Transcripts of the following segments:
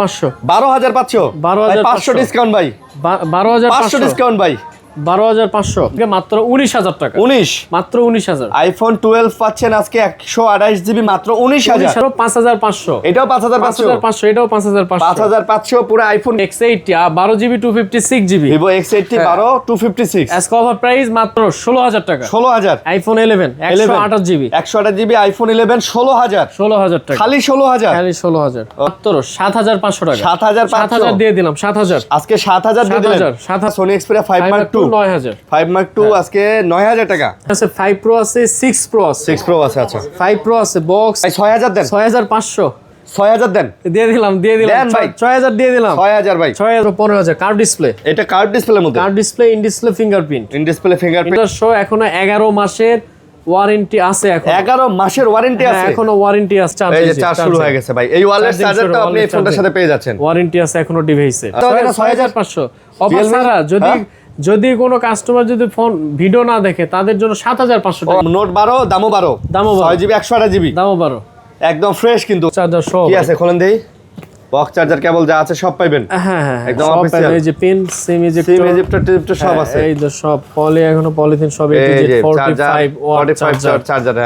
500 12,500 500 discount ভাই 12,500 discount ভাই 12,500 মাত্র 19,000 টাকা 19 মাত্র 19,000 আইফোন 12 পাচ্ছেন আজকে 128 জিবি মাত্র 19,000 5,500 এটাও 5,500 এটাও 5,500 5,500 পুরো iPhone X80 12 GB 256 GB Vivo X80 12 256 আজকে অফার প্রাইস মাত্র 16,000 টাকা 16,000 আইফোন 11 128 জিবি 128 জিবি আইফোন 11 16,000 টাকা খালি 16,000 খালি 16,000 মাত্র 7,500 টাকা 7,500 দিয়ে দিলাম 7,000 আজকে 7,000 দিয়ে দিলেন 7,000 Sony Xperia 5 Mark 2 9,000 5 Mark 2 আজকে 9,000 টাকা আছে 5 Pro আছে 6 Pro আছে 6 Pro আছে আচ্ছা 5 Pro আছে বক্স 6,000 দেন 6,500 6,000 দেন দিয়ে দিলাম দেন ভাই 6,000 দিয়ে দিলাম 6,000 ভাই 6,000 15,000 কার্ড ডিসপ্লে এটা কার্ড ডিসপ্লের মধ্যে card display in display fingerprint in display fingerprint এটা শো এখনো 11 মাসের ওয়ারেন্টি আছে এখন 11 মাসের ওয়ারেন্টি আছে এখনো ওয়ারেন্টি আছে এই যে চার্জ শুরু হয়ে গেছে ভাই এই ওয়্যারলেস চার্জারটা আপনি এই ফোনটার সাথে পেয়ে যাচ্ছেন ওয়ারেন্টি আছে এখনো ডিভাইসে তো এটা 6,500 অফার ছাড়া যদি কোনো কাস্টমার যদি ফোন ভিডিও না দেখে তাদের জন্য 7,500 টাকা নোট 12 দামও 12 6 জিবি 128 জিবি দামও 12 একদম ফ্রেশ কিন্তু চার্জার সব কি আছে খোলেন দেই বক্স চার্জার কেবল যা আছে সব পাইবেন হ্যাঁ একদম সব অফিশিয়াল পাবেন এই যে পিন সিম ইজিপ্টার সব আছে এই যে সব এখনো পলিথিন সব এই যে 45 ওয়াট চার্জার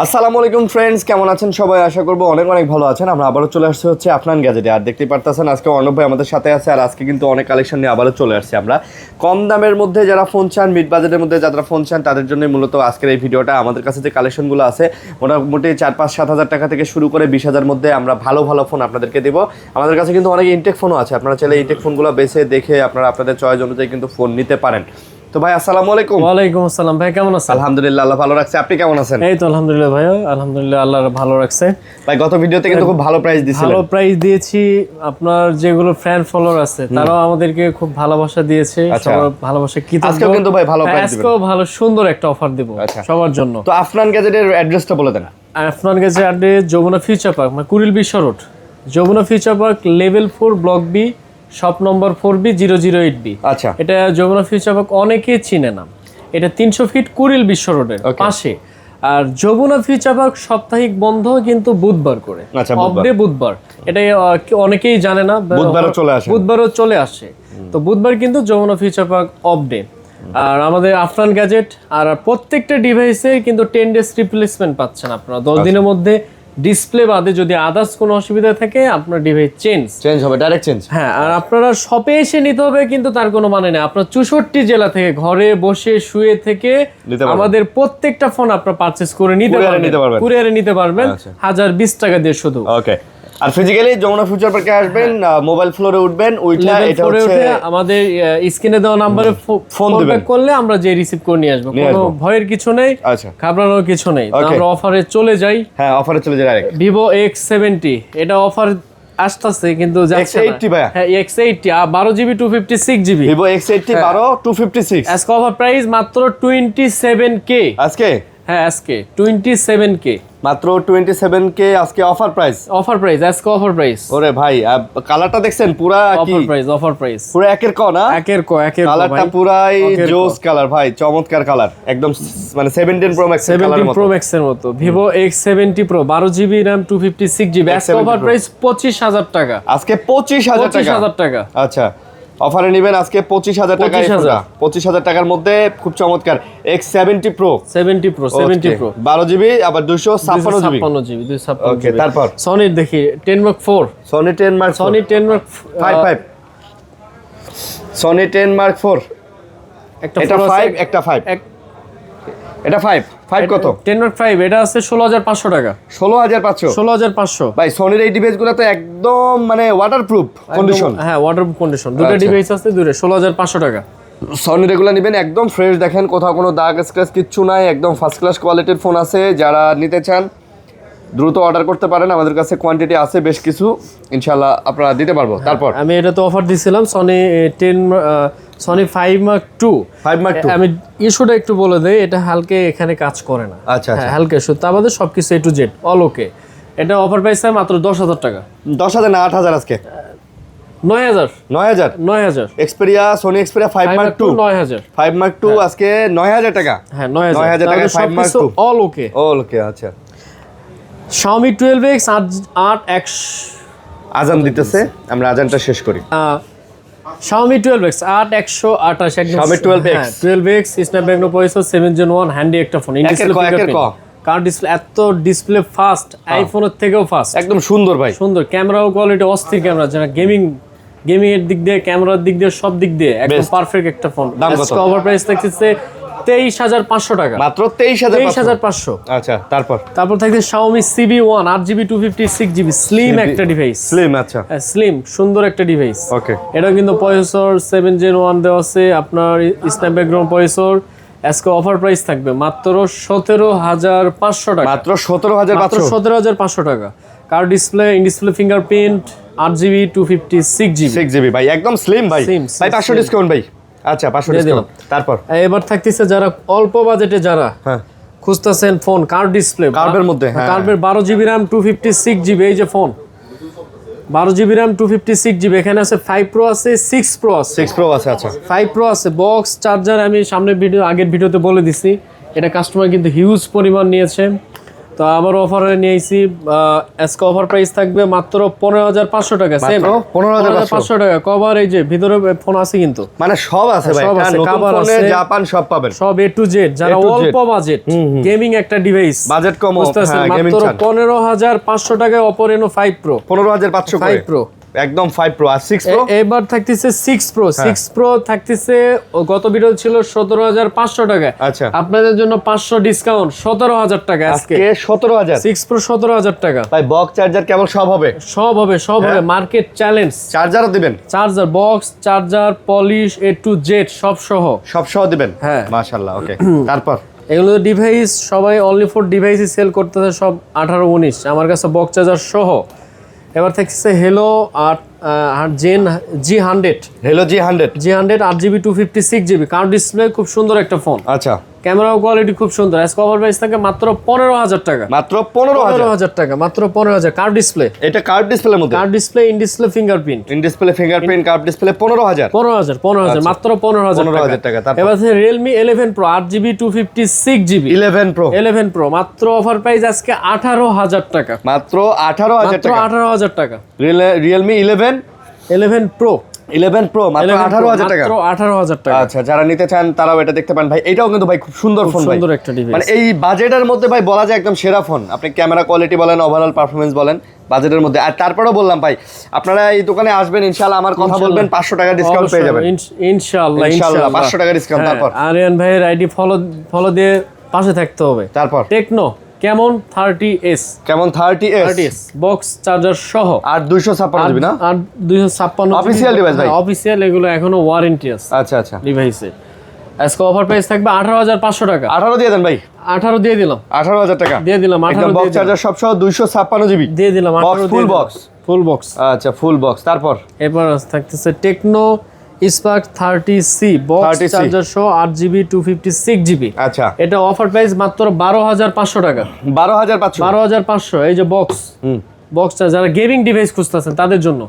আসসালামু আলাইকুম ফ্রেন্ডস, কেমন আছেন সবাই? আশা করবো অনেক অনেক ভালো আছেন। আমরা আবারও চলে আসছি হচ্ছে আফনান গ্যাজেটে। আর দেখতেই পারতেছেন আজকে অর্ণব ভাই আমাদের সাথে আছে। আর আজকে কিন্তু অনেক কালেকশন নিয়ে আবারও চলে আসছি আমরা। কম দামের মধ্যে যারা ফোন চান, মিড বাজেটের মধ্যে যারা ফোন চান, তাদের জন্য মূলত আজকের এই ভিডিওটা। আমাদের কাছে যে কালেকশনগুলো আছে মোটামুটি 4-5-7 হাজার টাকা থেকে শুরু করে 20,000 মধ্যে আমরা ভালো ভালো ফোন আপনাদেরকে দেবো। আমাদের কাছে কিন্তু অনেক ইনটেক ফোনও আছে, আপনারা চাইলে ইনটেক ফোনগুলো বেছে দেখে আপনারা আপনাদের চয়েস অনুযায়ী কিন্তু ফোন নিতে পারেন। তো ভাই আসসালামু আলাইকুম। ওয়ালাইকুম আসসালাম ভাই, কেমন আছেন? আলহামদুলিল্লাহ, আল্লাহ ভালো রাখছে। আপনি কেমন আছেন? এই তো আলহামদুলিল্লাহ ভাই, আলহামদুলিল্লাহ আল্লাহ ভালো রাখছে। ভাই গত ভিডিওতে কিন্তু খুব ভালো প্রাইস দিয়েছিলেন। ভালো প্রাইস দিয়েছি, আপনার যেগুলো ফ্যান ফলোয়ার আছে তারাও আমাদেরকে খুব ভালোবাসা দিয়েছে, সবার ভালোবাসা কি। আজকেও কিন্তু ভাই ভালো প্রাইস দিবেন। আজকেও ভালো সুন্দর একটা অফার দেব সবার জন্য। তো আফনান গ্যাজেটের অ্যাড্রেসটা বলে দেন। Afnan gadget address Jamuna future park, মানে Kuril Bishwa road, Jamuna future park, level 4 block B, shop number 4B008B। আচ্ছা, এটা যমুনা ফিউচার পার্ক অনেকেই চিনে না। এটা 300 ফিট কুড়িল বিশ্ব রোডের পাশে। আর যমুনা ফিউচার পার্ক সাপ্তাহিক বন্ধ কিন্তু বুধবার করে, অফডে বুধবার। এটা অনেকেই জানে না, বুধবারও চলে আসে। তো বুধবার কিন্তু যমুনা ফিউচার পার্ক অফডে। আর আমাদের আফনান গ্যাজেট আর প্রত্যেকটা ডিভাইসে কিন্তু 10 ডেজ রিপ্লেসমেন্ট পাচ্ছেন আপনারা। 10 দিনের মধ্যে ডিসপ্লে বাদে যদি আদার্স কোনো অসুবিধা থাকে আপনার ডিভাইস চেঞ্জ হবে, ডাইরেক্ট চেঞ্জ। হ্যাঁ, আর আপনারা শপে এসে নিতে হবে কিন্তু তার কোনো মানে নেই। আপনার 64 জেলা থেকে ঘরে বসে শুয়ে থেকে আমাদের প্রত্যেকটা ফোন আপনারা পারচেজ করে নিতে পারবেন, কুরিয়ারে নিতে পারবেন 1020 টাকা দিয়ে শুধু। ওকে। আর ফিজিক্যালি যমুনা ফিউচার পার্কে আসবেন, মোবাইল ফ্লোরে উঠবেন, ওইটা এটা হচ্ছে আমাদের স্ক্রিনে দেওয়া নম্বরে ফোন দিবেন, করলে আমরা যে রিসিভ করে নিয়ে আসবো। কোনো ভয়ের কিছু নেই, ঘাবড়ানোর কিছু নেই। আমরা অফারে চলে যাই। হ্যাঁ, অফারে চলে যাই ডাইরেক্ট। Vivo X70 এটা অফার আসতেছে কিন্তু যাচ্ছে না। X80 ভাই, হ্যাঁ X80 12 GB 256 GB Vivo X80 12 256 আজকে অফার প্রাইস মাত্র 27K। আজকে হ্যাঁ, আজকে 27K, মাত্র 27K আজকে অফার প্রাইস আজকে অফার প্রাইস। ওরে ভাই, কালারটা দেখছেন পুরা কি অফার প্রাইস পুরো একের ক না, একের কালারটা পুরাই জোস কালার ভাই, চমৎকার কালার, একদম মানে 17 Pro Max এর মতো। Vivo X70 Pro 12 GB RAM 256 GB আজকে অফার প্রাইস 25,000 টাকা। আজকে 25,000 টাকা। আচ্ছা, অফারে নেবেন আজকে 25,000 টাকা। 25,000 টাকার মধ্যে খুব চমৎকার X70 Pro 70 Pro 12 জিবি আবার 256 জিবি। ওকে, তারপর সনির দেখি 10 Mark 4, Sony 10 Mark 5 Sony 10 Mark 4 এটা 5 একটা 5 এটা 5 কত? 10 Mark 5 এটা আছে 16,500 টাকা। 16,500 ভাই, সনির এই ডিভাইসগুলো তো একদম মানে ওয়াটারপ্রুফ কন্ডিশন। হ্যাঁ, ওয়াটারপ্রুফ কন্ডিশন। দুটো ডিভাইস আছে, দুটো 16,500 টাকা। সনির এগুলো নেবেন একদম ফ্রেশ, দেখেন কোথাও কোনো দাগ স্ক্র্যাচ কিচ্ছু নাই, একদম ফার্স্ট ক্লাস কোয়ালিটির ফোন আছে। যারা নিতে চান দ্রুত অর্ডার করতে পারেন, আমাদের কাছে কোয়ান্টিটি আছে বেশ কিছু, ইনশাআল্লাহ আপনারা দিতে পারবো। তারপর আমি এটা তো অফার দিছিলাম Sony 5 Mark 2। আমি ইস্যুটা একটু বলে দেই, এটা হালকা এখানে কাজ করে না। আচ্ছা, হালকা ইস্যু, তা আমাদের সবকিছু A to Z অল ওকে। এটা অফার প্রাইস মাত্র 10,000 টাকা। 10,000 না 8,000 আজকে 9,000 Xperia Sony Xperia 5 Mark 2 9,000 5 Mark 2 আজকে 9,000 টাকা। হ্যাঁ, 9,000 টাকা 5 Mark 2 অল ওকে। আচ্ছা। Xiaomi 12X আজান দিতেছে, আমরা আজানটা শেষ করি। Xiaomi 12X 8128 একদম Xiaomi 12X 12X Snapdragon processor 7 Gen 1 handy একটা ফোন। কার ডিসপ্লে এত ডিসপ্লে ফাস্ট, আইফোনের থেকেও ফাস্ট, একদম সুন্দর ভাই, সুন্দর ক্যামেরাও কোয়ালিটি অস্থির ক্যামেরা, যারা গেমিং এর দিক দিয়ে, ক্যামেরার দিক দিয়ে, সব দিক দিয়ে একদম পারফেক্ট একটা ফোন। দাম কত? কভার প্রাইস থাকছে 23,500 টাকা, মাত্র 23,500। 23,500। আচ্ছা, তারপর থাকছে Xiaomi CB1 8GB 256GB slim একটা ডিভাইস। স্লিম, আচ্ছা স্লিম সুন্দর একটা ডিভাইস। ওকে, এটা কিন্তু প্রসেসর 7 Gen 1 দেওয়া আছে, আপনার স্ন্যাপড্রাগন প্রসেসর। আজকে অফার প্রাইস থাকবে মাত্র 17,500 টাকা, মাত্র 17,500, 17,500 টাকা। Curve display, in display fingerprint, 8GB 256GB 6GB ভাই, একদম স্লিম ভাই। ভাই 500 ডিসকাউন্ট ভাই। আচ্ছা, 500 ডিসকাউন্ট। তারপর এবার থাকতেছে যারা অল্প বাজেটে যারা খুঁজতেছেন ফোন কার ডিসপ্লে, কার্ভের মধ্যে, কার্ভের 12GB RAM 256GB, এই যে ফোন 12GB RAM 256GB, এখানে আছে 5 Pro আছে, 6 Pro আছে, 6 Pro আছে। আচ্ছা, 5 Pro আছে। বক্স চার্জার আমি আগের ভিডিওতে বলে দিছি, এটা কাস্টমার কিন্তু হিউজ পরিমাণ নিয়েছে, তো আবার অফারে নিয়েছি। আজকে অফার প্রাইস থাকবে মাত্র 15,500 টাকা। সেম 15,500 টাকা। কভার এই যে ভিতরে ফোন আছে কিন্তু, মানে সব আছে ভাই, কভার আছে, জাপান সব পাবেন, সব A to Z। যারা অল্প বাজেট গেমিং একটা ডিভাইস, বাজেট কম, মাত্র 15,500 টাকায় Oppo Reno 5 Pro, 15,500 করে 5 Pro একদম 5 Pro আর 6 Pro। এবার থাকতেছে 6 Pro 6 Pro থাকতেছে, গত ভিডিও ছিল 17,500 টাকা। আচ্ছা, আপনাদের জন্য 500 ডিসকাউন্ট 17,000 টাকা আজকে 17,000। 6 Pro 17,000 টাকা ভাই বক্স চার্জার কেবল সব হবে, সব হবে মার্কেট চ্যালেঞ্জ। চার্জারও দিবেন, charger, box charger, polish A to Z সব সহ দিবেন। হ্যাঁ, মাশাআল্লাহ। ওকে, তারপর এগুলো ডিভাইস সবাই অনলি ফর ডিভাইসই সেল করতেছে, সব 18-19 আমার কাছে বক্স চার্জার সহ। এবার থাকছে hello G100, hello G100 8GB 256GB কার ডিসপ্লে, খুব সুন্দর একটা ফোন। আচ্ছা, ক্যামেরা কোয়ালিটি খুব সুন্দর। আজকে অফার প্রাইস থাকে মাত্র 15,000 টাকা, মাত্র 15,000 টাকা, মাত্র 15,000। কার ডিসপ্লে, এটা কার্ভ ডিসপ্লের মধ্যে, curve display, in display fingerprint, curve display 15,000, 15,000 মাত্র 15,000 টাকা। এবার আছে Realme 11 Pro 8GB 256GB 11 Pro মাত্র অফার প্রাইস আজকে 18,000 টাকা, মাত্র 18,000 টাকা, 18,000 টাকা। Realme 11 Pro মাত্র 18,000 টাকা, মাত্র 18,000 টাকা। আচ্ছা, যারা নিতে চান তারাও এটা দেখতে পান ভাই। এটাও কিন্তু ভাই খুব সুন্দর ফোন, সুন্দর একটা ডিভাইস, মানে এই বাজেটের মধ্যে ভাই বলা যায় একদম সেরা ফোন। আপনি ক্যামেরা কোয়ালিটি বলেন, ওভারঅল পারফরম্যান্স বলেন, বাজেটের মধ্যে। আর তারপরেও বললাম ভাই, আপনারা এই দোকানে আসবেন, ইনশাআল্লাহ আমার কথা বলবেন, 500 টাকা ডিসকাউন্ট পেয়ে যাবেন ইনশাআল্লাহ 500 টাকা ডিসকাউন্ট। তারপর আরিয়ান ভাইয়ের আইডি ফলো দিয়ে পাশে থাকতে হবে। তারপর টেকনো কেমন 30s বক্স চার্জার সহ, আর 256 জিবি না, আর 256 অফিশিয়াল ডিভাইস ভাই, অফিশিয়াল, এগুলো এখনো ওয়ারেন্টি আছে। আচ্ছা ডিভাইসে আজকে অফার প্রাইস থাকবে 18,500 টাকা। 18 দিয়ে দেন ভাই, 18 দিয়ে দিলাম, 18,000 টাকা দিয়ে দিলাম। 18 বক্স চার্জার সব সহ 256 জিবি দিয়ে দিলাম, 18 ফুল বক্স। আচ্ছা, ফুল বক্স। তারপর এবার থাকতেছে Tecno Spark 30C box charger সহ 8GB 256GB। আচ্ছা, এটা অফার প্রাইস মাত্র 12,500 টাকা, 12,500। এই যে বক্স চার্জার, যারা গেমিং ডিভাইস খুঁজতেছেন তাদের জন্য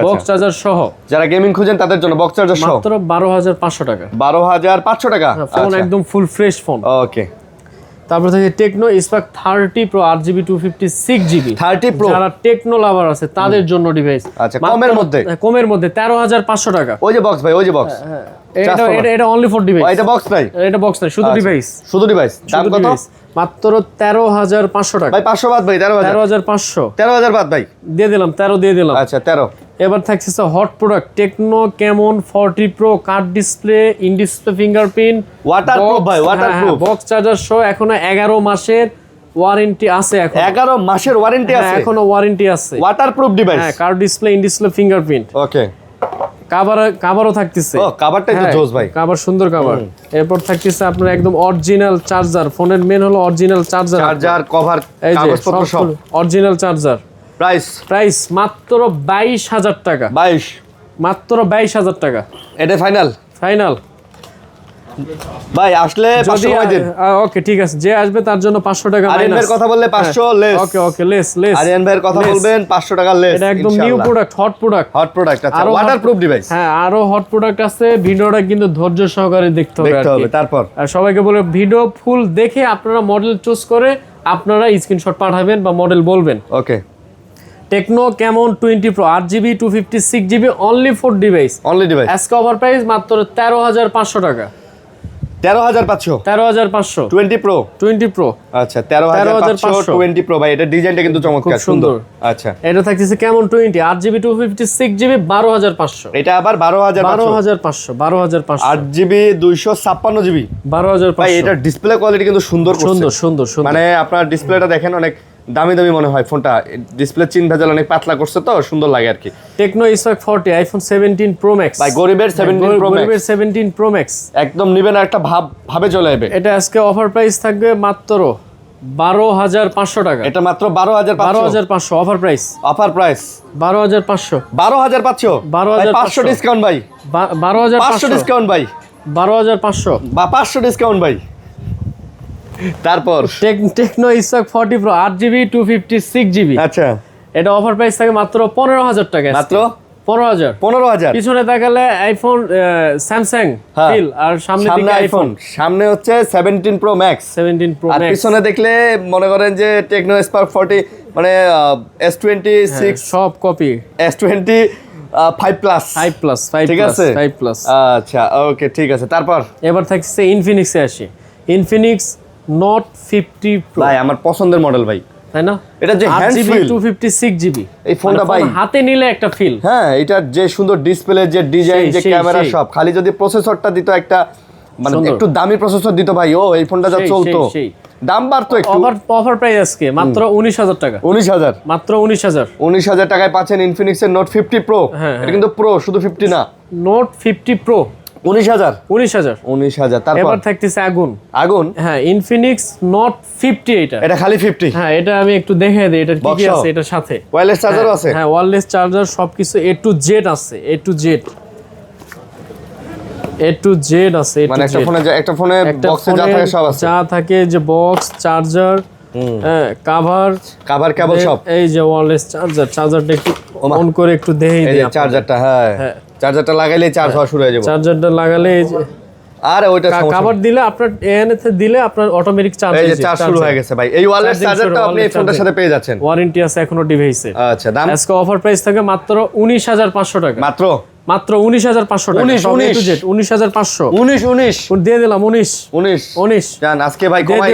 বক্স চার্জার সহ, যারা গেমিং খুঁজেন তাদের জন্য বক্স চার্জার সহ মাত্র 12,500 টাকা, 12,500 টাকা। ফোন একদম ফুল ফ্রেশ ফোন। ওকে, তারপর থেকে Tecno Spark 30 Pro 8GB 256GB 30 Pro, যারা টেকনো লাভার আছে তাদের জন্য ডিভাইস। আচ্ছা, কমের মধ্যে 13,500 টাকা। ওই যে বক্স ভাই, ওই যে বক্স, এটা অনলি ফর ডিভাইস, এটা বক্স নাই, এটা বক্স নাই, শুধু ডিভাইস। দাম কত? মাত্র 13,500 টাকা ভাই, 500 বাদ ভাই, 13,500 বাদ ভাই, দিয়ে দিলাম, 13 দিয়ে দিলাম। আচ্ছা, 13। এবার থাকছে হট প্রোডাক্ট টেকনো কেমন 40 Pro card display, in display fingerprint, waterproof ভাই, ওয়াটারপ্রুফ বক্স চার্জার সহ, এখনো 11 মাসের ওয়ারেন্টি আছে, এখন 11 মাসের ওয়ারেন্টি আছে, এখনো ওয়ারেন্টি আছে, ওয়াটারপ্রুফ ডিভাইস। হ্যাঁ, curve display, in display fingerprint. Okay, কভারও থাকতেছে, কভারটাই তো জোস ভাই, কভার সুন্দর কভার। এরপর থাকতেছে আপনার একদম অরিজিনাল চার্জার, ফোনের মেন হলো অরিজিনাল চার্জার, কভার, কাগজপত্র সব অরিজিনাল চার্জার। প্রাইস মাত্র 22,000 টাকা, মাত্র 22,000 টাকা। এটা ফাইনাল ভাই, আসলে 500 সময় দিন। ওকে, ঠিক আছে, যে আসবে তার জন্য 500 টাকা মাইনাস। আরিয়ান ভাইয়ের কথা বললে 500 লেস। ওকে, লেস। আরিয়ান ভাইয়ের কথা বলবেন 500 টাকা লেস। এটা একদম নিউ প্রোডাক্ট, হট প্রোডাক্ট। আচ্ছা, ওয়াটারপ্রুফ ডিভাইস। হ্যাঁ, আরো হট প্রোডাক্ট আছে, ভিডিওটা কিন্তু ধৈর্য সহকারে দেখতে হবে। তারপর আর সবাইকে বলে ভিডিও ফুল দেখে আপনারা মডেল চুজ করে আপনারা স্ক্রিনশট পাঠাবেন বা মডেল বলবেন। Okay, Tecno Camon 20 pro 8GB 256GB only for device আজকে অফার প্রাইস মাত্র 13,500 টাকা। 13,500 13,500 20 প্রো আচ্ছা 13,500 20 প্রো ভাই এটা ডিজাইনটা কিন্তু চমৎকার সুন্দর। আচ্ছা এটা থাকতেছে কেমন 20 8GB 256GB 12,500 এটা আবার 12,500 8GB 256GB 12,500 ভাই এটা ডিসপ্লে কোয়ালিটি কিন্তু সুন্দর সুন্দর মানে আপনার ডিসপ্লেটা দেখেন অনেক দামি মনে হয় ফোনটা ডিসপ্লে চিন ভেজাল অনেক পাতলা করছে তো সুন্দর লাগে আর কি। Tecno Spark 40 iPhone 17 pro max ভাই গরিবের 17 প্রো ম্যাক্স একদম নিবেন একটা ভাবে চলে যাবে। এটা আজকে অফার প্রাইস থাকবে মাত্র 12,500 টাকা। এটা মাত্র 12,500 অফার প্রাইস 12,500 500 ডিসকাউন্ট ভাই 500 ডিসকাউন্ট ভাই 12,500 বা 500 ডিসকাউন্ট ভাই। তারপর Tecno Spark 40 pro 8GB 256GB আচ্ছা এটা অফার প্রাইস থাকে মাত্র 15,000 টাকা। মাত্র 15,000 পিছনে দেখালে আইফোন স্যামসাং ফিল আর সামনে দিকে আইফোন সামনে হচ্ছে 17 প্রো ম্যাক্স আর পিছনে দেখলে মনে করেন যে টেকনো স্পার্ক 40 মানে S26 সব কপি S20 5 প্লাস ঠিক আছে 5 প্লাস আচ্ছা ওকে ঠিক আছে। তারপর এবার থাকছে ইনফিনিক্সে আসি ইনফিনিক্স নোট 50 প্রো ভাই আমার পছন্দের মডেল ভাই তাই না এটা যে হ্যান্ড ফিল 256GB এই ফোনটা ভাই হাতে নিলে একটা ফিল হ্যাঁ এটা যে সুন্দর ডিসপ্লে যে ডিজাইন যে ক্যামেরা সব খালি যদি প্রসেসরটা দিত একটা মানে একটু দামি প্রসেসর দিত ভাই ও এই ফোনটা যা চলতো দাম বাড়তো একটু অফার প্রাইস আজকে মাত্র 19,000 টাকা 19,000 মাত্র 19,000 টাকায় পাচ্ছেন ইনফিনিক্সের নোট 50 প্রো এটা কিন্তু প্রো শুধু 50 না নোট 50 প্রো 19,000 তারপর এবার থাকতেছে আগুন হ্যাঁ ইনফিনিক্স নোট 50 এটা খালি 50 হ্যাঁ এটা আমি একটু দেখিয়ে দিই এটা কি কি আছে এটার সাথে ওয়্যারলেস চার্জারও আছে হ্যাঁ ওয়্যারলেস চার্জার সবকিছু A to Z আছে A to Z আছে মানে একটা ফোনে বক্সে যা থাকে সব আছে যা থাকে যে বক্স চার্জার হ্যাঁ কভার কেবল সব এই যে ওয়্যারলেস চার্জারটা একটু অন করে একটু দেখিয়ে দিই এই চার্জারটা হ্যাঁ চার্জারটা লাগাইলে চার্জ হওয়া শুরু হয়ে যাবে চার্জারটা লাগালে এই যে আরে ওইটা কভার দিলে আপনার এনএতে দিলে আপনার অটোমেটিক চার্জ এই যে চার্জ শুরু হয়ে গেছে ভাই এই ওয়্যারলেস চার্জারটা আপনি এই ফোনটার সাথে পেয়ে যাচ্ছেন ওয়ারেন্টি আছে এখনো ডিভাইসে আচ্ছা দাম আজকে অফার প্রাইস থাকে মাত্র 19,500 টাকা মাত্র 19,500 টাকা 19,500 দিয়ে দিলাম 19 জান আজকে ভাই কমাই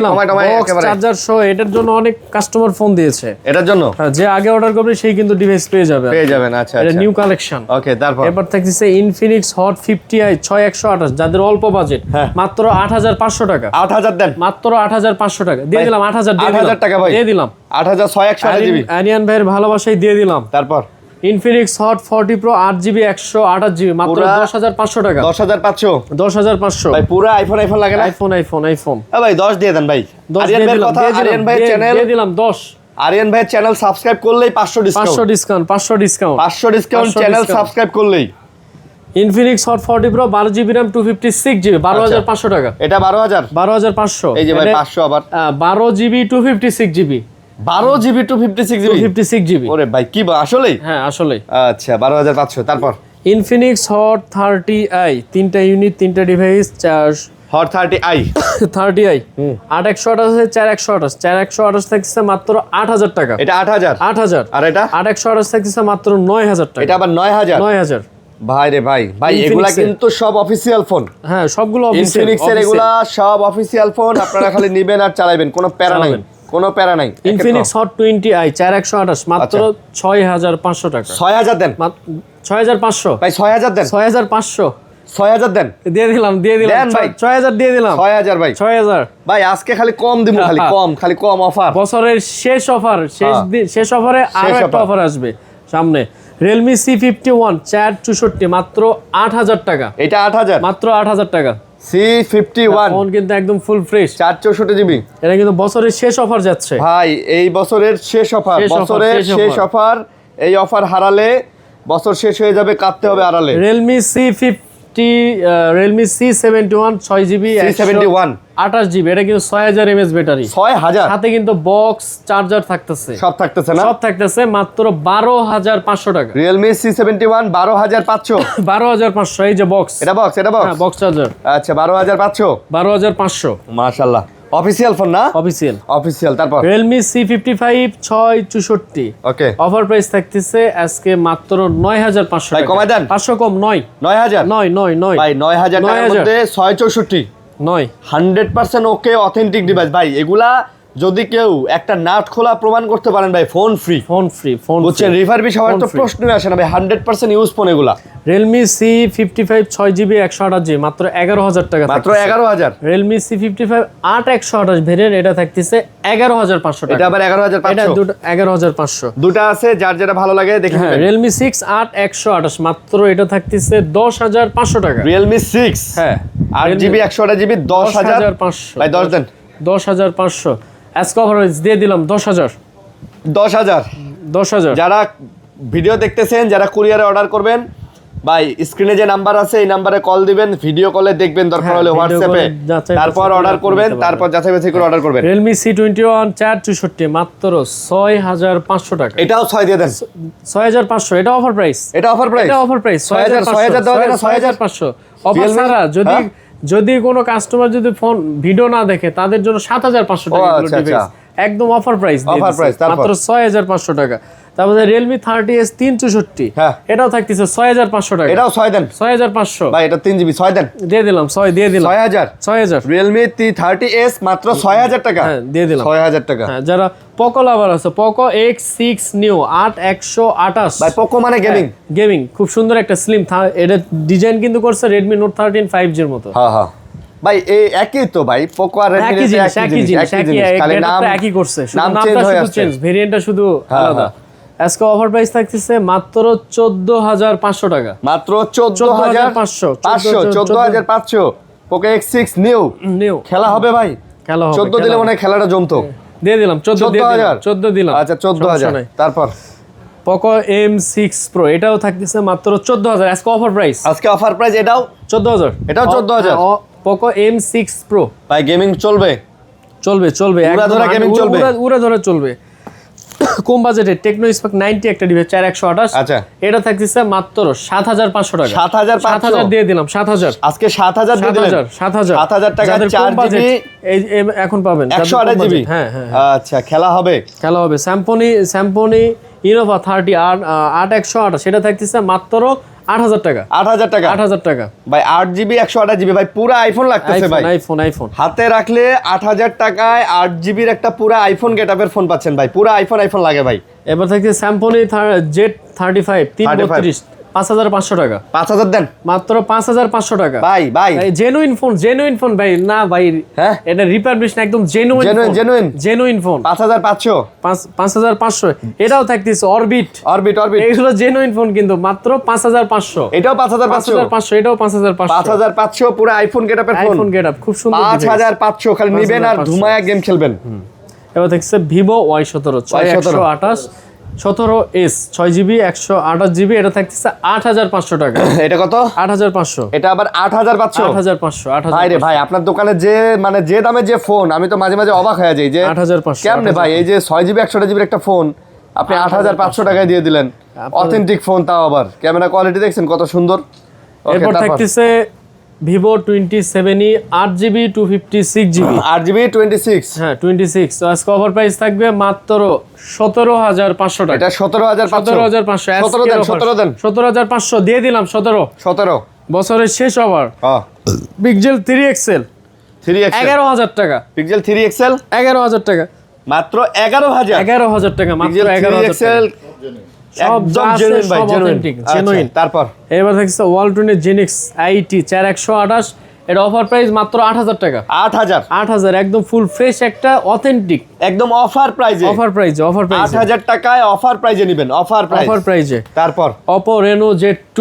একেবারে চার্জার সহ এটার জন্য অনেক কাস্টমার ফোন দিয়েছে এটার জন্য যে আগে অর্ডার করবে সেই কিন্তু ডিভাইস পেয়ে যাবেন আচ্ছা এটা নিউ কালেকশন ওকে তারপর এবার থাকছে ইনফিনিক্স হট 50i 6128 যাদের অল্প বাজেট মাত্র 8,500 টাকা 8,000 দেন মাত্র 8,500 8,500 দিয়ে দিলাম 8,000 টাকা ভাই দিয়ে দিলাম 8,628 জিবি আরিয়ান ভাইয়ের ভালোবাসায় দিয়ে দিলাম। তারপর Infinix hot 40 pro 8GB 128GB মাত্র 10,500 টাকা 10,500 ভাই পুরো আইফোন লাগে না আইফোন ভাই 10 দিয়ে দেন ভাই আরিয়ান ভাইয়ের কথা আরিয়ান ভাইয়ের চ্যানেল দিয়ে দিলাম 10 আরিয়ান ভাইয়ের চ্যানেল সাবস্ক্রাইব করলেই 500 ডিসকাউন্ট চ্যানেল সাবস্ক্রাইব করলেই Infinix hot 40 pro 12GB RAM 256GB 12,500 টাকা এটা 12,500 এই যে ভাই 500 আবার 12GB 256GB 12GB 256GB ওরে ভাই কি আসলেই হ্যাঁ আসলেই আচ্ছা 12,500 তারপর ইনফিনিক্স হট 30i তিনটা ইউনিট তিনটা ডিভাইস চার্জ হট 30i 8 128 4128 থাকছে মাত্র 8,000 টাকা এটা 8,000 আর এটা 8 128 থাকছে মাত্র 9,000 টাকা এটা আবার 9,000 ভাই রে ভাই এগুলা কিন্তু সব অফিশিয়াল ফোন হ্যাঁ সবগুলো অফিশিয়াল ইনফিনিক্সের এগুলা সব অফিশিয়াল ফোন আপনারা খালি নেবেন আর চালাবেন কোনো প্যারা নাই ইনফিনিক্স হট 20i 4128 মাত্র 6,500 টাকা 6,000 দেন 6,500 ভাই 6,000 দেন 6,500 দেন দিয়ে দিলাম 6,000 দিয়ে দিলাম 6,000 ভাই 6,000 ভাই আজকে খালি কম দিব খালি কম অফার বছরের শেষ অফারে আরো একটা অফার আসবে সামনে Realme C51 464 মাত্র 8,000 টাকা এটা 8,000 মাত্র 8,000 টাকা C51 ফোন কিন্তু একদম ফুল ফ্রেশ 464GB এটা কিন্তু বছরের শেষ অফার যাচ্ছে ভাই এই বছরের শেষ অফার এই অফার হারালে বছর শেষ হয়ে যাবে কাটতে হবে আড়ালে Realme C71 6GB 28GB এটা কিন্তু 6,000 mAh ব্যাটারি 6,000 সাথে কিন্তু বক্স চার্জার থাকতেছে সব থাকতেছে মাত্র 12,500 টাকা Realme C71 12,500 এই যে বক্স এটা বক্স হ্যাঁ বক্স চার্জার আচ্ছা 12,500 12,500 মাশাআল্লাহ অফিসিয়াল ফোন না? অফিসিয়াল। তারপর Realme C55 664 ওকে, অফার প্রাইস থাকতেছে আজকে মাত্র 9500 ভাই টাকা। কমায় দেন, 500 কম 9000 9 ভাই, 9000 টাকার মধ্যে 664 100% ওকে অথেন্টিক ডিভাইস ভাই। এগুলা যদি কেউ একটা নাট খোলা প্রমাণ করতে পারেন ভাই, ফোন ফ্রি বুঝছেন। রিফারবিশ হওয়ার তো প্রশ্নই আসে না ভাই, 100% ইউজ ফোন এগুলা। Realme C55 6GB 128GB মাত্র 11000 টাকা, মাত্র 11000। Realme C55 8 128 ভেরিয়েন্ট, এটা থাকতেছে 11500 টাকা। এটা আবার 11500, এটা দুটো 11500, দুটো আছে, যার যেটা ভালো লাগে দেখে হ্যাঁ। নেবেন। Realme 6 8 128 মাত্র এটা থাকতেছে 10500 টাকা। Realme 6 হ্যাঁ 8GB 128GB 10500 ভাই, 10 দেন, 10500 আজকে অফার দিয়ে দিলাম 10000। 10000 যারা ভিডিও দেখতেছেন, যারা কুরিয়ারে অর্ডার করবেন ভাই, স্ক্রিনে যে নাম্বার আছে এই নাম্বারে কল দিবেন, ভিডিও কলে দেখবেন, দরকার হলে হোয়াটসঅ্যাপে, তারপর অর্ডার করবেন, তারপর যাচাই বাছাই করে অর্ডার করবেন। Realme C21 464 মাত্র 6500 টাকা। এটাও 6 দিয়ে দেন, 6500, এটা অফার প্রাইস, এটা অফার প্রাইস, এটা অফার প্রাইস 6000 দাও না, 6500 অফার ছাড়া। যদি কোনো কাস্টমার যদি ফোন ভিডিও না দেখে তাদের জন্য 7500 টাকা ডিভাইস, একদম অফার প্রাইস মাত্র 6500 টাকা। তারপরে Realme 30s 364 এটাও থাকতেছে 6500 টাকা, এটাও 6 দেন, 6500 ভাই, এটা 3GB 6 দেন, দিয়ে দিলাম 6 দিয়ে দিলাম 6000 Realme T30s মাত্র 6000 টাকা, হ্যাঁ দিয়ে দিলাম 6000 টাকা। হ্যাঁ, যারা পোকো লাভার আছে, পোকো X6 Neo 8128 ভাই, পোকো মানে গেমিং, খুব সুন্দর একটা স্লিম, এটা ডিজাইন কিন্তু করছে Redmi Note 13 5G এর মতো। হ্যাঁ ভাই, এই একই তো ভাই, পোকো আর Redmi একই জিনিস, খালি নাম একই করছে, নামটা শুধু চেঞ্জ, ভেরিয়েন্টটা শুধু আলাদা। আজকে অফার প্রাইস থাকতেছে মাত্র 14500 টাকা, মাত্র 14500 পোকো X6 নিউ খেলা হবে ভাই, খেলা হবে। 14 দিলে মনে হয় খেলাটা জমতো। দিয়ে দিলাম 14 দিলাম। আচ্ছা 14000। তারপর পোকো M6 Pro এটাও থাকতেছে মাত্র 14000 আজকে অফার প্রাইস, এটাও 14000, এটাও 14000। পোকো M6 Pro ভাই, গেমিং চলবে উড়াধরা গেমিং চলবে, উড়াধরা চলবে। কম বাজেটে টেকনো স্পার্ক 90 একটা ডিভাইস 4128, আচ্ছা এটা থাকতেছে মাত্র 7500 টাকা। 7500 দিয়ে দিলাম 7000, আজকে 7000 দিয়ে দিলেন, 7000 টাকা 4GB এই এখন পাবেন 128GB। হ্যাঁ আচ্ছা, খেলা হবে। স্যামসং ইনোভা 30 8128 সেটা থাকতেছে মাত্র 8000 টাকা, 8000 টাকা ভাই। 8GB 128GB ভাই, পুরো আইফোন লাগতেছে ভাই, আইফোন হাতে রাখলে 8000 টাকায় 8GBর একটা পুরো আইফোন গেটআপের ফোন পাচ্ছেন ভাই, পুরো আইফোন লাগে ভাই। এবার থাকছে স্যামসং Z35 332 5500 টাকা, 5000 দেন, মাত্র 5500 টাকা ভাই। জেনুইন ফোন ভাই, না ভাই, হ্যাঁ এটা রিপাবলিশ না, একদম জেনুইন ফোন 5500 এটাও থাকতেছে অরবিট, এগুলো জেনুইন ফোন কিন্তু মাত্র 5500, এটাও 5500, এটাও 5500 পুরো আইফোন গেটআপের ফোন, খুব সুন্দর 5500 খালি নেবেন আর ধুমায়া গেম খেলবেন। এবার দেখছে Vivo Y17 128 17s 6GB 128GB এটা থাকতেছে 8500 টাকা। এটা কত? 8500, এটা আবার 8500 ভাই রে ভাই, আপনার দোকানে যে দামে যে ফোন, আমি তো মাঝে মাঝে অবাক হয়ে যাই যে 8500 কেমনে ভাই, এই যে 6GB 128GB একটা ফোন আপনি 8500 টাকায় দিয়ে দিলেন, অথেন্টিক ফোন, তাও আবার ক্যামেরা কোয়ালিটি দেখছেন কত সুন্দর। এরপর থাকতেছে Vivo 27e 8GB 256GB 8GB 26, হ্যাঁ 26। তো আজকে অফার প্রাইস থাকবে মাত্র 17500 টাকা। এটা 17500 দেন, 17500 দিয়ে দিলাম 17 বছরের শেষ অফার। পিক্সেল 3XL 11000 টাকা, পিক্সেল 3XL 11000 টাকা, মাত্র 11000 টাকা, মাত্র 11000 টাকা। সব জেনুইন। তারপর এবার থাকছে ওয়ালটনের জেনিক্স IT 4128 এটা অফার প্রাইস মাত্র 8000 টাকা, 8000 একদম ফুল ফ্রেশ একটা অথেন্টিক, একদম অফার প্রাইজে 8000 টাকায় অফার প্রাইজে নেবেন, অফার প্রাইজে। তারপর Oppo Reno Z2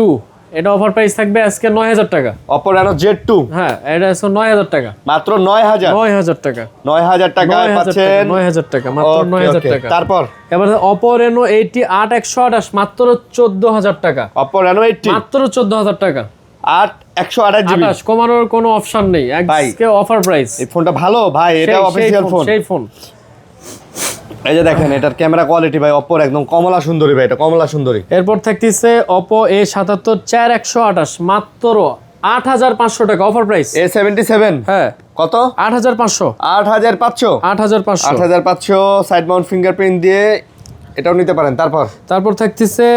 এটা অফার প্রাইস থাকবে আজকে 9000 টাকা। Oppo Reno Z2 হ্যাঁ এটা আছে 9000 টাকা, মাত্র 9000 টাকা, 9000 টাকায় পাচ্ছেন, 9000 টাকা, মাত্র 9000 টাকা। তারপর এবার Oppo Reno 80 8128 মাত্র 14000 টাকা, Oppo Reno 80 মাত্র 14000 টাকা, 128GB কমানোর কোনো অপশন নেই, আজকে অফার প্রাইস। এই ফোনটা ভালো ভাই, এটা অফিশিয়াল ফোন, সেই ফোন। এই যে দেখেন এটার ক্যামেরা কোয়ালিটি ভাই, Oppo একদম কমলা সুন্দরী ভাই, এটা কমলা সুন্দরী। এরপর থাকতেছে Oppo A77 4128 মাত্র 8,500 টাকা অফার প্রাইস। A77 হ্যাঁ কত? 8,500 8,500 8,500 8,500 সাইড মাউন্ট ফিঙ্গারপ্রিন্ট দিয়ে এটাও নিতে পারেন। তারপর থাকতেছে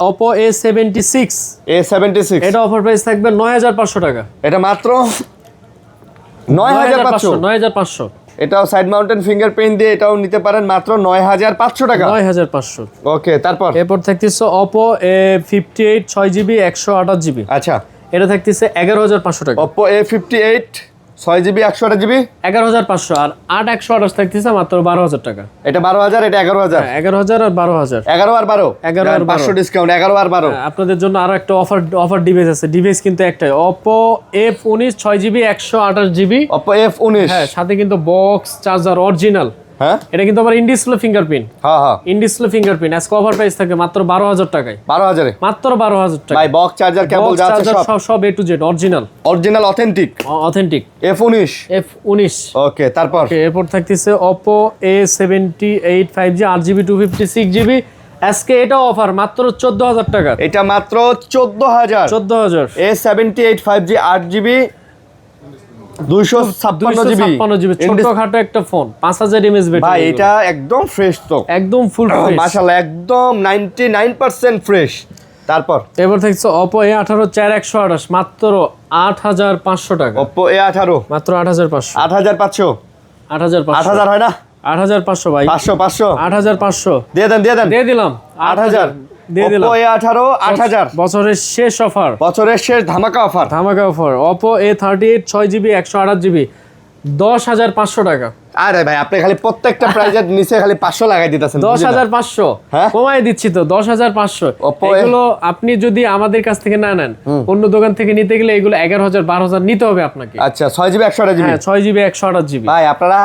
Oppo A76 A76 এটা অফার প্রাইস থাকবে 9,500 টাকা। এটা মাত্র 9,500 9,500 এটাও সাইড মাউন্টেন ফিঙ্গারপ্রিন্ট দিয়ে এটাও নিতে পারেন মাত্র 9,500 টাকা। 9,500 ওকে এরপর থাকতেছে Oppo A58 6GB 128GB আচ্ছা এটা থাকতেছে 11,500 টাকা। Oppo A58 6GB 128GB 11,500 আর 8,128 থাকতেছে মাত্র 12,000 টাকা। এটা 12,000 এটা 11,000 11,000 আর 12,000 11 আর 12 11 আর 500 ডিসকাউন্ট 11 আর 12 আপনাদের জন্য আরো একটা অফার ডিভাইস আছে। ডিভাইস কিন্তু একটাই Oppo F19 6GB 128GB Oppo F19 হ্যাঁ সাথে কিন্তু বক্স চার্জার অরিজিনাল। হ্যাঁ এটা কিন্তু আমার ইন ডিসপ্লে ফিঙ্গারপ্রিন্ট। হ্যাঁ ইন ডিসপ্লে ফিঙ্গারপ্রিন্ট আজকে অফার প্রাইস থাকে মাত্র 12,000 টাকায়। 12,000 এ মাত্র 12,000 টাকা ভাই বক্স চার্জার কেবল যা আছে সব A to Z original authentic F19 ওকে তারপর এরপর থাকতেছে Oppo A78 5G 8GB 256GB আজকে এটা অফার মাত্র 14,000 টাকা। এটা মাত্র 14,000 A78 5G 8GB 256GB ছোটখাটো একটা ফোন 5,000 mAh ব্যাটারি। ভাই এটা একদম ফ্রেশ তো একদম ফুল ফ্রেশ মাশাআল্লাহ একদম 99% ফ্রেশ। এরপর থাকছে Oppo A18 4128 মাত্র 8,500 টাকা। Oppo A18 মাত্র 8,500 8,500 8,000 হয় না 8,500 ভাই 500 8,500 দিয়ে দেন দিয়ে দিলাম 8,000 দিয়ে দিলাম Oppo A18 8,000 বছরের শেষ অফার ধামাকা offer Oppo A38 6GB 128GB 10,500 টাকা। আরে ভাই আপনি খালি প্রত্যেকটা প্রাইজের নিচে খালি 500 লাগাই দিতেছেন 10,500 কমাই দিচ্ছি তো 10,500 এগুলো আপনি যদি আমাদের কাছ থেকে না নেন অন্য দোকান থেকে নিতে গেলে এগুলো 11,000 12,000 নিতে হবে আপনাকে। আচ্ছা 6GB 128GB হ্যাঁ 6GB 128GB ভাই আপনারা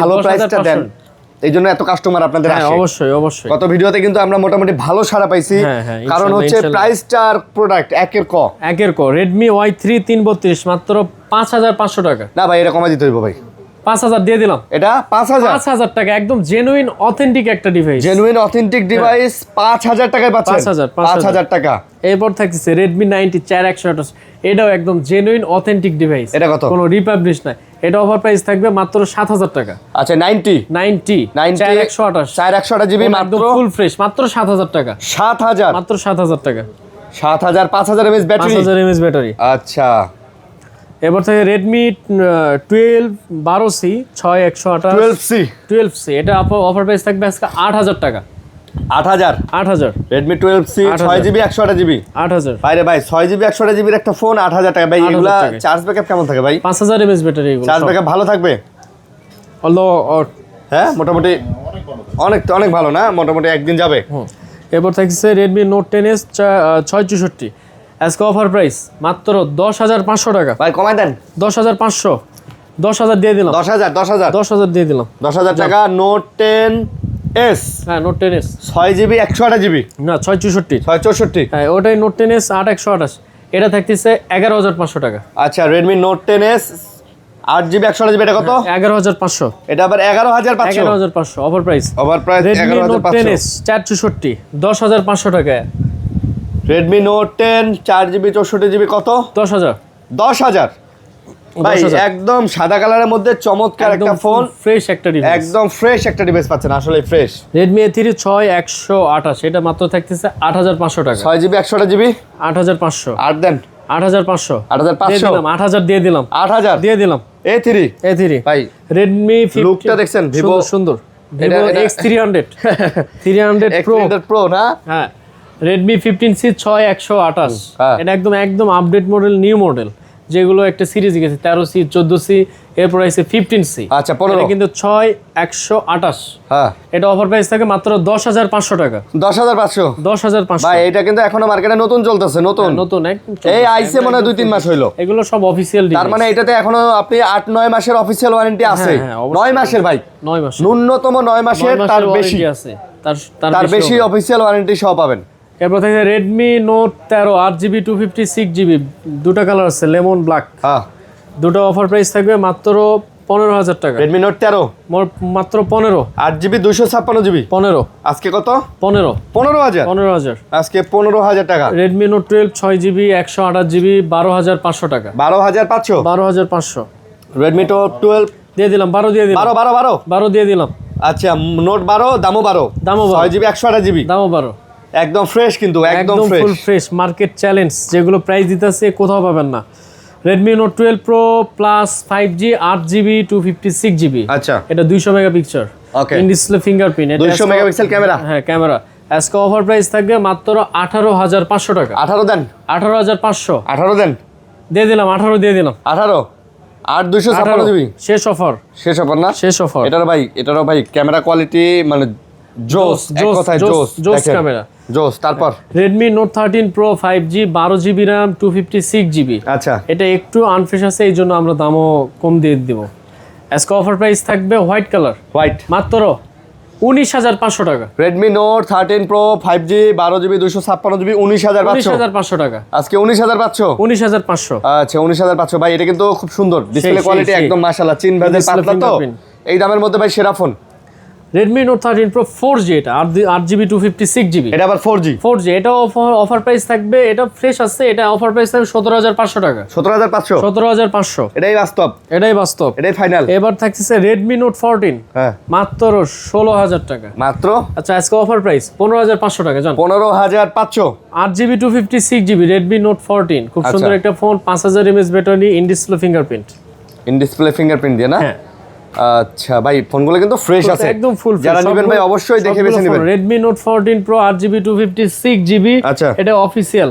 ভালো প্রাইসটা দেন এই জন্য এত কাস্টমার আপনাদের আসে। অবশ্যই গত ভিডিওতে কিন্তু আমরা মোটামুটি ভালো সাড়া পাইছি কারণ হচ্ছে প্রাইসটা আর প্রোডাক্ট একের ক Redmi Y3 332 মাত্র 5,500 টাকা। না ভাই এটা কমাই দিতে হইব ভাই 5,000 দিয়ে দিলাম। এটা 5,000 টাকা একদম জেনুইন অথেন্টিক একটা ডিভাইস 5,000 টাকায় পাচ্ছেন 5,000 টাকা। এরপর থাকছে Redmi 90 4128 এটাও একদম জেনুইন অথেন্টিক ডিভাইস। এটা কত? কোনো রিপাবলিশ নাই। এটা অফার প্রাইস থাকবে মাত্র 7,000 টাকা। আচ্ছা 90 4128GB মাত্র ফুল ফ্রেশ মাত্র 7,000 টাকা। 7,000 মাত্র 7,000 টাকা 7,000 5,000 mAh ব্যাটারি 5,000 mAh ব্যাটারি। আচ্ছা এবার থেকে Redmi 12 12C 6128 12C এটা অফার প্রাইস থাকবে আজকে 8,000 টাকা। 8,000 Redmi 12C 6GB 128GB 8,000 ভাইরে ভাই 6GB 128GB এর একটা ফোন 8,000 টাকা ভাই এগুলা চার্জ ব্যাকআপ কেমন থাকে ভাই 5,000 mAh ব্যাটারি এগুলো চার্জ ব্যাকআপ ভালো থাকবে হ্যাঁ মোটামুটি অনেক ভালো না মোটামুটি একদিন যাবে। এরপর থাকছে Redmi Note 10s 664 আজকে অফার প্রাইস মাত্র 10,500 টাকা। ভাই কমাই দেন 10,500 10,000 দিয়ে দিলাম 10,000 দিয়ে দিলাম 10,000 টাকা Note 10s হ্যাঁ Note 10s 6GB 128GB না 664 হ্যাঁ ওটাই Note 10s 8,128 এটা থাকতেছে 11,500 টাকা। আচ্ছা Redmi Note 10s 8GB 128GB এটা কত 11,500 এটা আবার 11,500 offer price Redmi Note 10s 464 10,500 টাকা। Redmi Note 10 4GB 64GB কত 10,000 ভাই একদম সাদা কালারের মধ্যে চমৎকার একটা ফোন ফ্রেশ একটা ডিভাইস একদম ফ্রেশ একটা ডিভাইস পাচ্ছেন আসলে ফ্রেশ Redmi A3 6128 এটা মাত্র থাকতেছে 8,500 টাকা 6GB 128GB 8,500 আর দেন 8,500 8,500 দিয়ে দিলাম 8,000 দিয়ে দিলাম A3 ভাই Redmi 50 লুকটা দেখছেন সুন্দর Vivo X300 Pro না হ্যাঁ Redmi 15C 6128 এটা একদম আপডেট মডেল নিউ মডেল যেগুলো একটা সিরিজ গেছে 13C 14C এরপর আছে 15C আচ্ছা 15 এটা কিন্তু 6128 হ্যাঁ এটা অফার প্রাইস থাকে মাত্র 10,500 টাকা 10,500 ভাই এটা কিন্তু এখনো মার্কেটে নতুন চলতেছে নতুন এই আইসে মনে হয় 2-3 মাস হইলো এগুলো সব অফিশিয়াল ডিভাইস তার মানে এটাতে এখনো আপনি 8-9 মাসের অফিশিয়াল ওয়ারেন্টি আছে 9 মাসের ভাই 9 মাস ন্যূনতম 9 মাসের তার বেশি আছে তার বেশি অফিশিয়াল ওয়ারেন্টি সহ পাবেন। এরপর থেকে Redmi Note 13 8GB 256GB দুটো কালার আছে লেমন ব্ল্যাক হ্যাঁ দুটো অফার প্রাইস থাকবে মাত্র 15,000 টাকা। রেডমি নোট 13 মাত্র 15। 8GB 256GB 15 আজকে কত? 15,000 আজকে 15,000 টাকা। রেডমি নোট 12 6GB 128GB 12,500 টাকা। 12,500 12,500 রেডমি নোট 12 দিয়ে দিলাম। 12 দিয়ে দিলাম। 12 দিয়ে দিলাম। আচ্ছা নোট 12 দামও 12 6GB 128GB দামও 12 একদম ফ্রেশ, কিন্তু একদম ফুল ফ্রেশ মার্কেট চ্যালেঞ্জ, যেগুলো প্রাইস দিতেছে কোথাও পাবেন না। Redmi note 12 pro plus 5G 8GB 256GB। আচ্ছা এটা 200 megapixel okay in display fingerprint. 200 megapixel camera. হ্যাঁ ক্যামেরা। আজকে অফার প্রাইস থাকবে মাত্র 18,500 টাকা। 18 দেন। 18,500 18 দেন। দিয়ে দিলাম। 18 দিয়ে দিলাম। 18 8 256GB শেষ অফার না? শেষ অফার। এটারও ভাই ক্যামেরা কোয়ালিটি মানে জোস, এক কথায় জোস ক্যামেরা জোস। তারপর Redmi Note 13 Pro 5G 12GB RAM 256GB। আচ্ছা এটা একটু আনফ্রেশ আছে, এই জন্য আমরা দামও কম দিয়ে দিব। আজকে অফার প্রাইস থাকবে হোয়াইট কালার, মাত্র 19,500 টাকা। Redmi Note 13 Pro 5G 12GB 256GB 19,500 টাকা। আজকে 19,500 আচ্ছা 19,500 ভাই, এটা কিন্তু খুব সুন্দর ডিসপ্লে কোয়ালিটি, একদম মাশাআল্লাহ। চিন ভেজের পাতলা তো, এই দামের মধ্যে ভাই সেরা phone. Redmi Note 13 Pro 4G, এটা 8GB 256GB। এটা আবার 4G এটা অফার প্রাইস থাকবে, এটা ফ্রেশ আছে, এটা অফার প্রাইস থাকবে 17,500 টাকা। 17,500 এটাই বাস্তব, এটাই ফাইনাল। এবার থাকছে Redmi Note 14 হ্যাঁ মাত্র 16,000 টাকা মাত্র। আচ্ছা আজকে অফার প্রাইস 15,500 টাকা জান। 15,500 8GB 256GB Redmi Note 14 খুব সুন্দর একটা phone, 5000 mAh battery, in display fingerprint দিয়ে না? আচ্ছা ভাই ফোনগুলো কিন্তু ফ্রেশ আছে, একদম ফুল ফ্রেশ। যারা নেবেন ভাই অবশ্যই দেখে বেছে নেবেন। Redmi Note 14 Pro 8GB 256GB। আচ্ছা এটা অফিশিয়াল,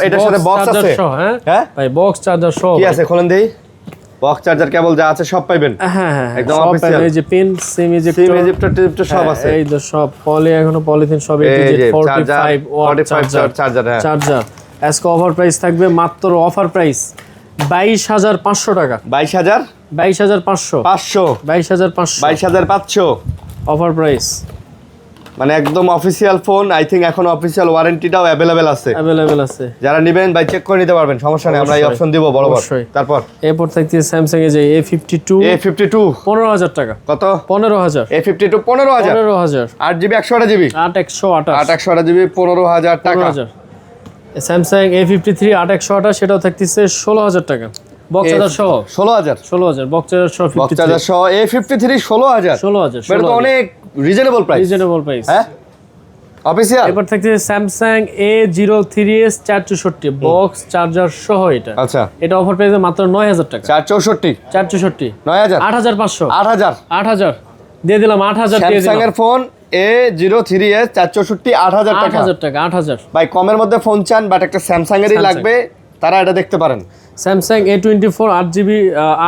এটার সাথে বক্স আছে। হ্যাঁ ভাই বক্স চার্জার সহ কি আছে খোলেন দেই। বক্স চার্জার কেবল যা আছে সব পাইবেন। হ্যাঁ একদম অফিশিয়াল। এই যে পিন সিম ইজেক্টর সব আছে, এই যে সব পলিথিন সব, এই যে 45 চার্জার। আজকে অফার প্রাইস থাকবে মাত্র অফার প্রাইস 22,500 টাকা। 22,500 অফার প্রাইস, মানে একদম অফিশিয়াল ফোন। আই থিং এখন অফিশিয়াল ওয়ারেন্টিটাও अवेलेबल আছে। যারা নেবেন ভাই চেক করে নিতে পারবেন, সমস্যা নেই, আমরা এই অপশন দিব বরাবর। তারপর এরপর থাকছে স্যামসাং এর যে A52 15,000 টাকা। কত? 15,000। A52 15,000 8GB 128GB 828GB 15,000 টাকা। স্যামসাং A53 8128 সেটাও থাকতেছে 16,000 টাকা। বক্স চার্জার সহ 16,000 বক্স চার্জার সহ A53 16,000 এটা তো অনেক রিজনেবল প্রাইস। হ্যাঁ অফিশিয়াল। এবার থাকছে স্যামসাং A03s 464 বক্স চার্জার সহ এটা। আচ্ছা এটা অফার প্রাইসে মাত্র 9,000 টাকা। 464 9000 8,500 8,000 দিয়ে দিলাম। 8,000 দিয়ে দিলাম। স্যামসাং এর ফোন A03s 464 8,000 টাকা। 8,000 ভাই কমের মধ্যে ফোন চান বাট একটা স্যামসাং এরই লাগবে, তারা এটা দেখতে পারেন। স্যামসাং A24 8GB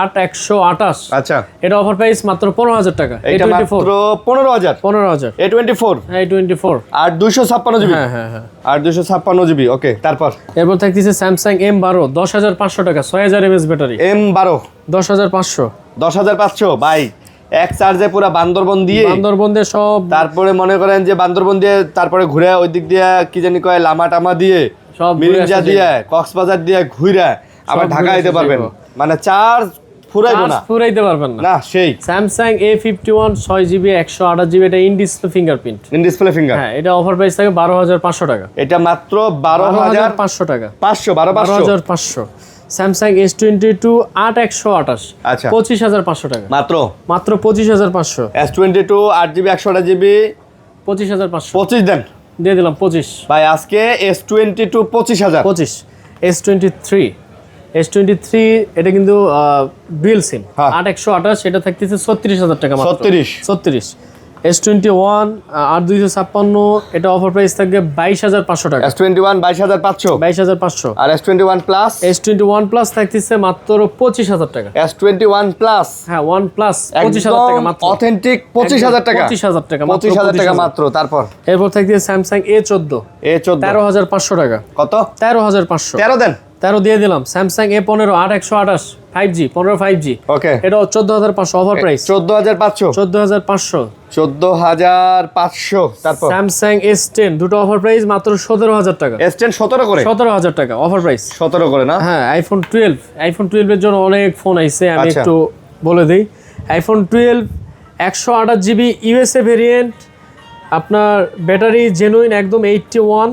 8128 আচ্ছা এটা অফার প্রাইস মাত্র 15,000 টাকা। এটা মাত্র 15,000 A24 A24 আর 256GB। হ্যাঁ আর 256GB ওকে। তারপর এরপর থাকতেছে স্যামসাং M12 10,500 টাকা 6000 mAh ব্যাটারি। M12 10,500 ভাই এক চার্জে পুরো বান্দরবন দিয়ে সব, তারপরে মনে করেন যে বান্দরবন দিয়ে তারপরে ঘুরে ওই দিক দিয়ে কি জানি কয় লামা টামা দিয়ে সব মিরিঞ্জা দিয়ে কক্সবাজার দিয়ে ঘুরে আবার ঢাকা যেতে পারবেন, মানে চার্জ ফুরাইতে পারবেন না। সেই স্যামসাং A51 6GB 128GB এটা ইন ডিসপ্লে ফিঙ্গারপ্রিন্ট। হ্যাঁ এটা অফার প্রাইস থাকে 12,500 টাকা। এটা মাত্র 12,500 টাকা। 12,500 স্যামসাং S22 8128 আচ্ছা 25,500 টাকা। মাত্র 25,500। S22 8GB 128GB 25,500 25 দেন। দিয়ে দিলাম 25 ভাই আজকে S22 25,000। S23 এটা কিন্তু ডুয়েল সিম 8128 এটা থাকতেছে 36,000 টাকা মাত্র। 36 S21 8256 এটা অফার প্রাইস থাকবে 22,500 টাকা। S21 22,500 আর S21 প্লাস থাকতেছে মাত্র 25,000 টাকা। S21 প্লাস হ্যাঁ 1 প্লাস 25,000 টাকা মাত্র। অথেন্টিক 25,000 টাকা। 25,000 টাকা মাত্র। তারপর এরপর থাকতেছে স্যামসাং A14 13,500 টাকা। কত? 13,500 13 দেন। 13 দিয়ে দিলাম। স্যামসাং A15 8128 5G 5G ওকে এটা 14,500 অফার প্রাইস। 14,500 তারপর স্যামসাং S10 দুটো অফার প্রাইস মাত্র 17,000 টাকা। S10 17 করে 17,000 টাকা অফার প্রাইস। 17 করে না? হ্যাঁ আইফোন 12 এর জন্য অনেক ফোন আইছে, আমি একটু বলে দিই। আইফোন 12 128GB ইউএসএ ভেরিয়েন্ট, আপনার ব্যাটারি জেনুইন একদম 81,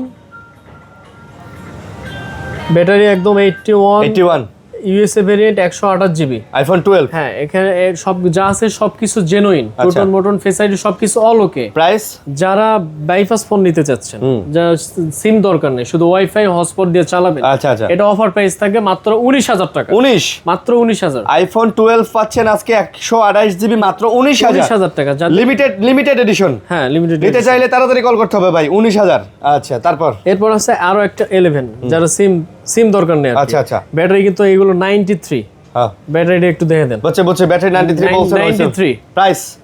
ব্যাটারি একদম 81 ইউএসএ ভেরিয়েন্ট 128GB আইফোন 12। হ্যাঁ, এখানে সব যা আছে সবকিছু জেনুইন, টোটন মোটন ফেস আইডি সবকিছু অল ওকে। প্রাইস যারা বাইপাস ফোন নিতে চাচ্ছেন, যারা সিম দরকার নেই, শুধু ওয়াইফাই হটস্পট দিয়ে চালাবেন, আচ্ছা আচ্ছা, এটা অফার প্রাইস থাকবে মাত্র 19,000 টাকা। 19, মাত্র 19,000। আইফোন 12 পাচ্ছেন আজকে 128GB মাত্র 19,000 টাকা। Limited edition. হ্যাঁ, লিমিটেড নিতে চাইলে তাড়াতাড়ি কল করতে হবে ভাই। 19,000। আচ্ছা, এরপর আছে আরো একটা 11, যারা সিম দরকার নেই। আচ্ছা আচ্ছা, ব্যাটারি কিন্তু এগুলো 93। হ্যাঁ, ব্যাটারিটা একটু দেখে দেন। বলছে ব্যাটারি 93 বলছেন। 93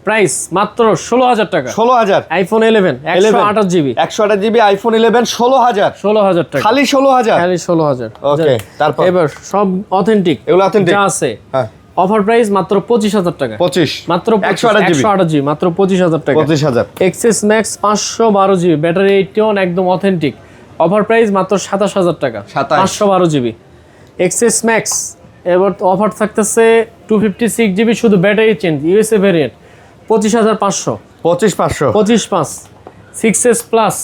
প্রাইস মাত্র 16,000 টাকা। 16,000। আইফোন 11 128GB 128GB আইফোন 11 16,000 টাকা। খালি 16,000। ওকে, তারপর এবার সব অথেন্টিক, এগুলো অথেন্টিক যা আছে। হ্যাঁ, অফার প্রাইস মাত্র 25,000 টাকা। 25, মাত্র 128GB মাত্র 25,000 টাকা। 25,000। এক্সএস ম্যাক্স 512GB ব্যাটারি 81 একদম অথেন্টিক, অফার প্রাইস মাত্র 27,000 টাকা। 512GB XS max. এবার অফার থাকতেছে 256GB শুধু battery change USA variant 25,500। 25,500। 6s plus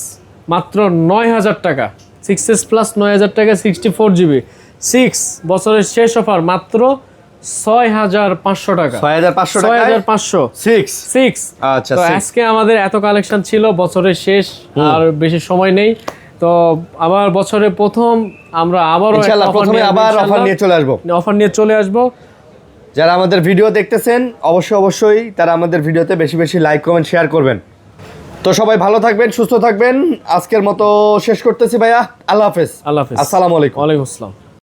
মাত্র 9,000 টাকা। 6s প্লাস 9,000 টাকা। 64GB 6 বছরের শেষ অফার মাত্র 6,500 টাকা। 6,500 6। আচ্ছা, তো আজকে আমাদের এত কালেকশন ছিল, বছরের শেষ আর বেশি সময় নেই। তো আবার বছরের প্রথম আমরা আবারও ইনশাআল্লাহ প্রথমে আবার অফার নিয়ে চলে আসবো। যারা আমাদের ভিডিও দেখতেছেন অবশ্যই তারা আমাদের ভিডিওতে বেশি বেশি লাইক কমেন্ট শেয়ার করবেন। তো সবাই ভালো থাকবেন, সুস্থ থাকবেন। আজকের মতো শেষ করতেছি ভাইয়া। আল্লাহ হাফেজ। আল্লাহ হাফেজ। আসসালামু আলাইকুম। ওয়ালাইকুম আসসালাম।